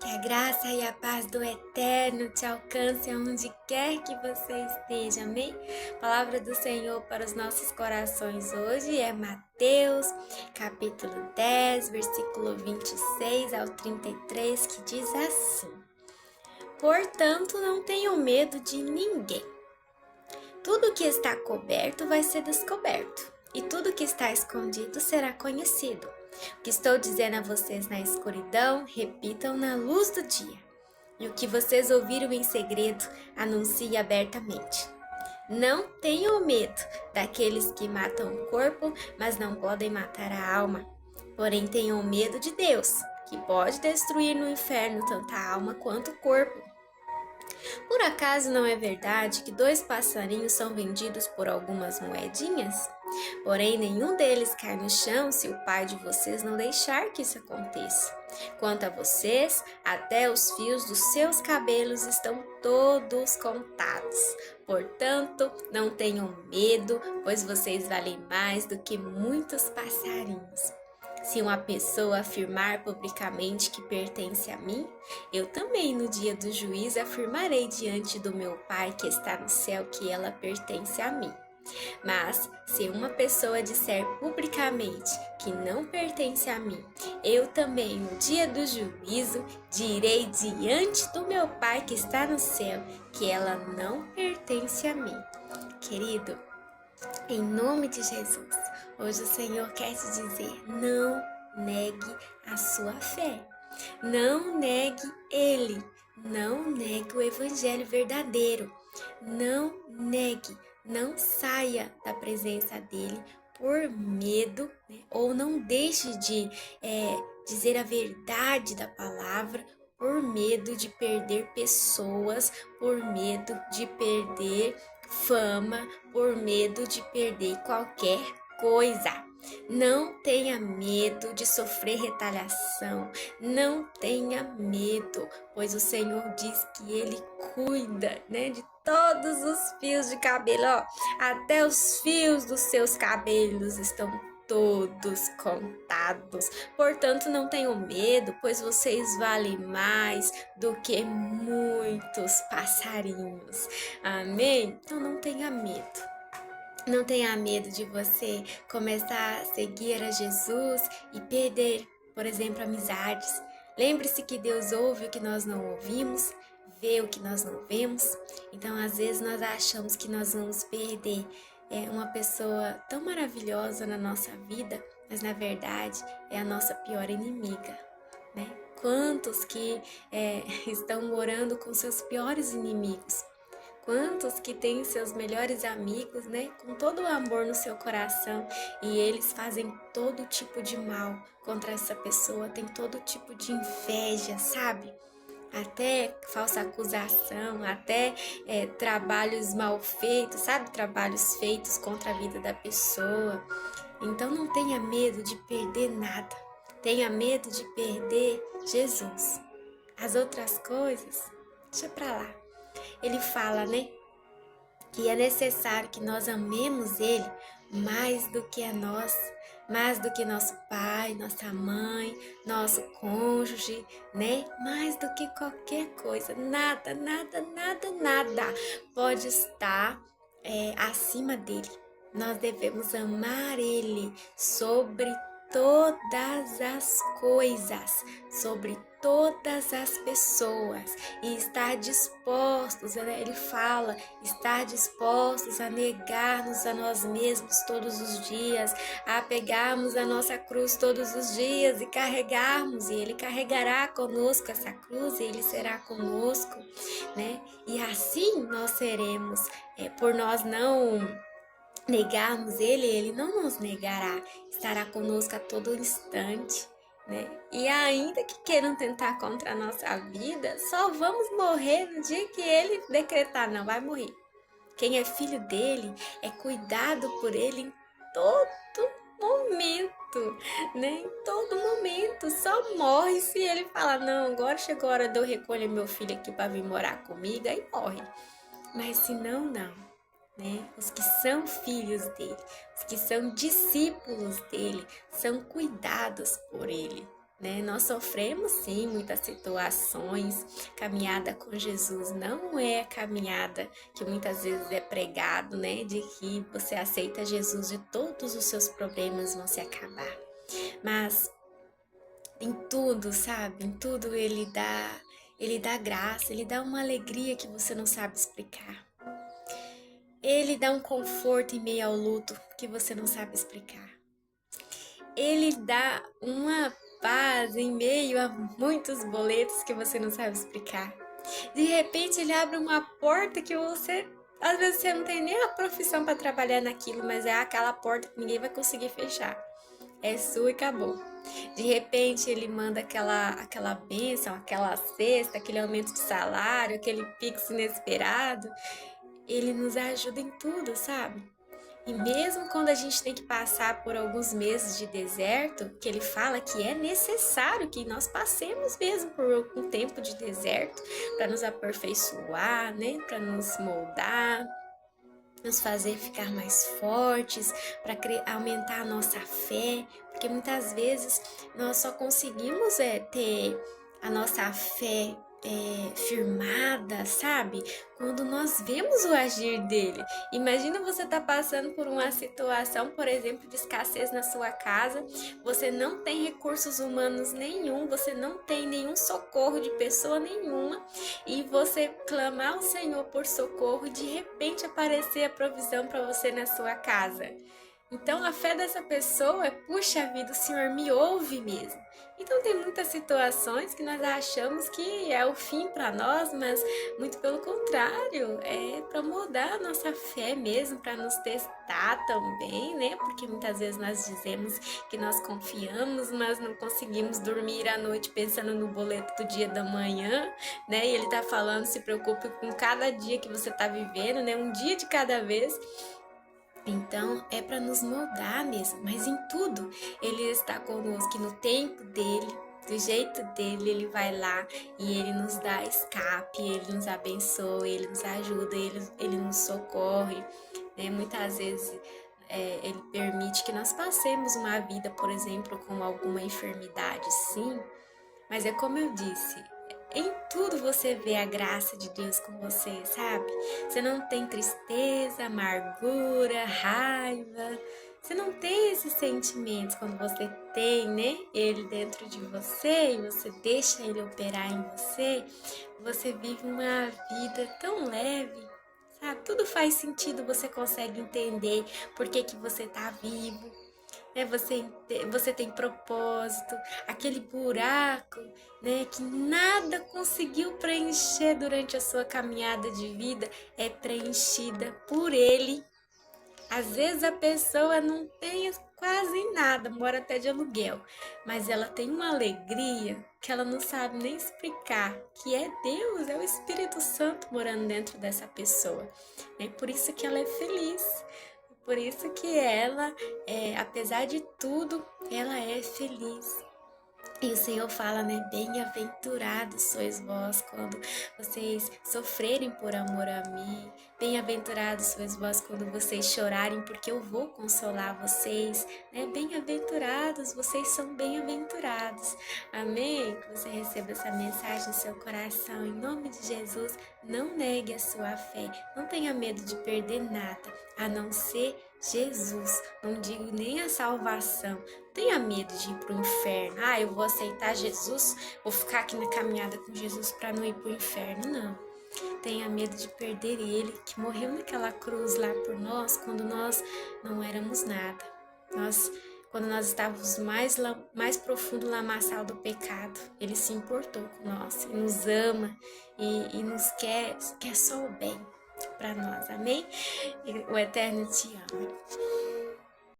Que a graça e a paz do Eterno te alcance onde quer que você esteja, amém? A palavra do Senhor para os nossos corações hoje é Mateus, capítulo 10, versículo 26 ao 33, que diz assim: Portanto, não tenham medo de ninguém. Tudo que está coberto vai ser descoberto, e tudo que está escondido será conhecido. O que estou dizendo a vocês na escuridão, repitam na luz do dia. E o que vocês ouviram em segredo, anuncie abertamente. Não tenham medo daqueles que matam o corpo, mas não podem matar a alma. Porém, tenham medo de Deus, que pode destruir no inferno tanto a alma quanto o corpo. Por acaso não é verdade que 2 passarinhos são vendidos por algumas moedinhas? Porém, nenhum deles cai no chão se o Pai de vocês não deixar que isso aconteça. Quanto a vocês, até os fios dos seus cabelos estão todos contados. Portanto, não tenham medo, pois vocês valem mais do que muitos passarinhos. Se uma pessoa afirmar publicamente que pertence a mim, eu também no dia do juízo afirmarei diante do meu Pai que está no céu que ela pertence a mim. Mas se uma pessoa disser publicamente que não pertence a mim, eu também no dia do juízo direi diante do meu Pai que está no céu que ela não pertence a mim. Querido, em nome de Jesus, hoje o Senhor quer te dizer: não negue a sua fé, não negue Ele, não negue o Evangelho verdadeiro, não negue, não saia da presença dEle por medo, né? Ou não deixe de dizer a verdade da palavra por medo de perder pessoas, por medo de perder fama, por medo de perder qualquer coisa. Não tenha medo de sofrer retaliação, não tenha medo, pois o Senhor diz que Ele cuida, né, de todos os fios de cabelo, ó, até os fios dos seus cabelos estão todos contados. Portanto, não tenham medo, pois vocês valem mais do que muitos passarinhos. Amém? Então não tenha medo. Não tenha medo de você começar a seguir a Jesus e perder, por exemplo, amizades. Lembre-se que Deus ouve o que nós não ouvimos, vê o que nós não vemos. Então, às vezes, nós achamos que nós vamos perder uma pessoa tão maravilhosa na nossa vida, mas na verdade é a nossa pior inimiga, né? Quantos que estão morando com seus piores inimigos? Quantos que têm seus melhores amigos, né, com todo o amor no seu coração, e eles fazem todo tipo de mal contra essa pessoa, tem todo tipo de inveja, sabe? Até falsa acusação, até trabalhos mal feitos, sabe? Trabalhos feitos contra a vida da pessoa. Então não tenha medo de perder nada, tenha medo de perder Jesus. As outras coisas, deixa pra lá. Ele fala, né, que é necessário que nós amemos Ele mais do que a nós, mais do que nosso pai, nossa mãe, nosso cônjuge, né? Mais do que qualquer coisa, nada, nada, nada, nada pode estar acima dele. Nós devemos amar Ele sobre todas as coisas, sobre todas as pessoas, e estar dispostos, né? Ele fala, estar dispostos a negar-nos a nós mesmos todos os dias, a pegarmos a nossa cruz todos os dias e carregarmos, e Ele carregará conosco essa cruz, e Ele será conosco, né? E assim nós seremos, por nós não negarmos Ele, Ele não nos negará, estará conosco a todo instante, né? E ainda que queiram tentar contra a nossa vida, só vamos morrer no dia que Ele decretar, não vai morrer. Quem é filho dele é cuidado por Ele em todo momento, né? Em todo momento, só morre se Ele falar, não, agora chegou a hora de eu recolher meu filho aqui para vir morar comigo, aí morre. Mas se não, não. Né? Os que são filhos dele, os que são discípulos dele, são cuidados por ele, né? Nós sofremos sim muitas situações. Caminhada com Jesus não é a caminhada que muitas vezes é pregado, né? De que você aceita Jesus e todos os seus problemas vão se acabar. Mas em tudo, sabe? Em tudo ele dá graça, ele dá uma alegria que você não sabe explicar. Ele dá um conforto em meio ao luto que você não sabe explicar. Ele dá uma paz em meio a muitos boletos que você não sabe explicar. De repente ele abre uma porta que você, às vezes você não tem nem a profissão para trabalhar naquilo, mas é aquela porta que ninguém vai conseguir fechar. É sua e acabou. De repente ele manda aquela bênção, aquela cesta, aquele aumento de salário, aquele pix inesperado. Ele nos ajuda em tudo, sabe? E mesmo quando a gente tem que passar por alguns meses de deserto, que ele fala que é necessário que nós passemos mesmo por um tempo de deserto para nos aperfeiçoar, né? Para nos moldar, nos fazer ficar mais fortes, para aumentar a nossa fé, porque muitas vezes nós só conseguimos ter a nossa fé firmada, sabe? Quando nós vemos o agir dele. Imagina você tá passando por uma situação, por exemplo, de escassez na sua casa, você não tem recursos humanos nenhum, você não tem nenhum socorro de pessoa nenhuma, e você clamar ao Senhor por socorro e de repente aparecer a provisão para você na sua casa. Então a fé dessa pessoa é, puxa vida, o Senhor me ouve mesmo. Então tem muitas situações que nós achamos que é o fim para nós, mas muito pelo contrário, é para moldar a nossa fé mesmo, para nos testar também, né? Porque muitas vezes nós dizemos que nós confiamos, mas não conseguimos dormir à noite pensando no boleto do dia da manhã, né? E ele tá falando, se preocupe com cada dia que você tá vivendo, né? Um dia de cada vez. Então é para nos moldar mesmo, mas em tudo ele está conosco, no tempo dele, do jeito dele, ele vai lá e ele nos dá escape, ele nos abençoa, ele nos ajuda, ele nos socorre, né? Muitas vezes ele permite que nós passemos uma vida, por exemplo, com alguma enfermidade, sim, mas é como eu disse, em tudo você vê a graça de Deus com você, sabe? Você não tem tristeza, amargura, raiva. Você não tem esses sentimentos quando você tem, né? Ele dentro de você e você deixa ele operar em você. Você vive uma vida tão leve, sabe? Tudo faz sentido, você consegue entender por que você tá vivo. Né? Você tem propósito, aquele buraco, né, que nada conseguiu preencher durante a sua caminhada de vida, é preenchida por ele. Às vezes a pessoa não tem quase nada, mora até de aluguel, mas ela tem uma alegria que ela não sabe nem explicar, que é Deus, é o Espírito Santo morando dentro dessa pessoa. É por isso que ela é feliz. Por isso que ela, apesar de tudo, ela é feliz. E o Senhor fala, né? Bem-aventurados sois vós quando vocês sofrerem por amor a mim. Bem-aventurados sois vós quando vocês chorarem, porque eu vou consolar vocês. Né? Bem-aventurados, vocês são bem-aventurados. Amém? Que você receba essa mensagem no seu coração. Em nome de Jesus, não negue a sua fé. Não tenha medo de perder nada, a não ser Jesus. Não digo nem a salvação. Tenha medo de ir para o inferno. Eu vou aceitar Jesus, vou ficar aqui na caminhada com Jesus para não ir para o inferno. Não. Tenha medo de perder ele, que morreu naquela cruz lá por nós, quando nós não éramos nada. Quando nós estávamos mais profundo no lamaçal do pecado, ele se importou com nós, e nos ama e nos quer só o bem para nós. Amém? E o Eterno te ama.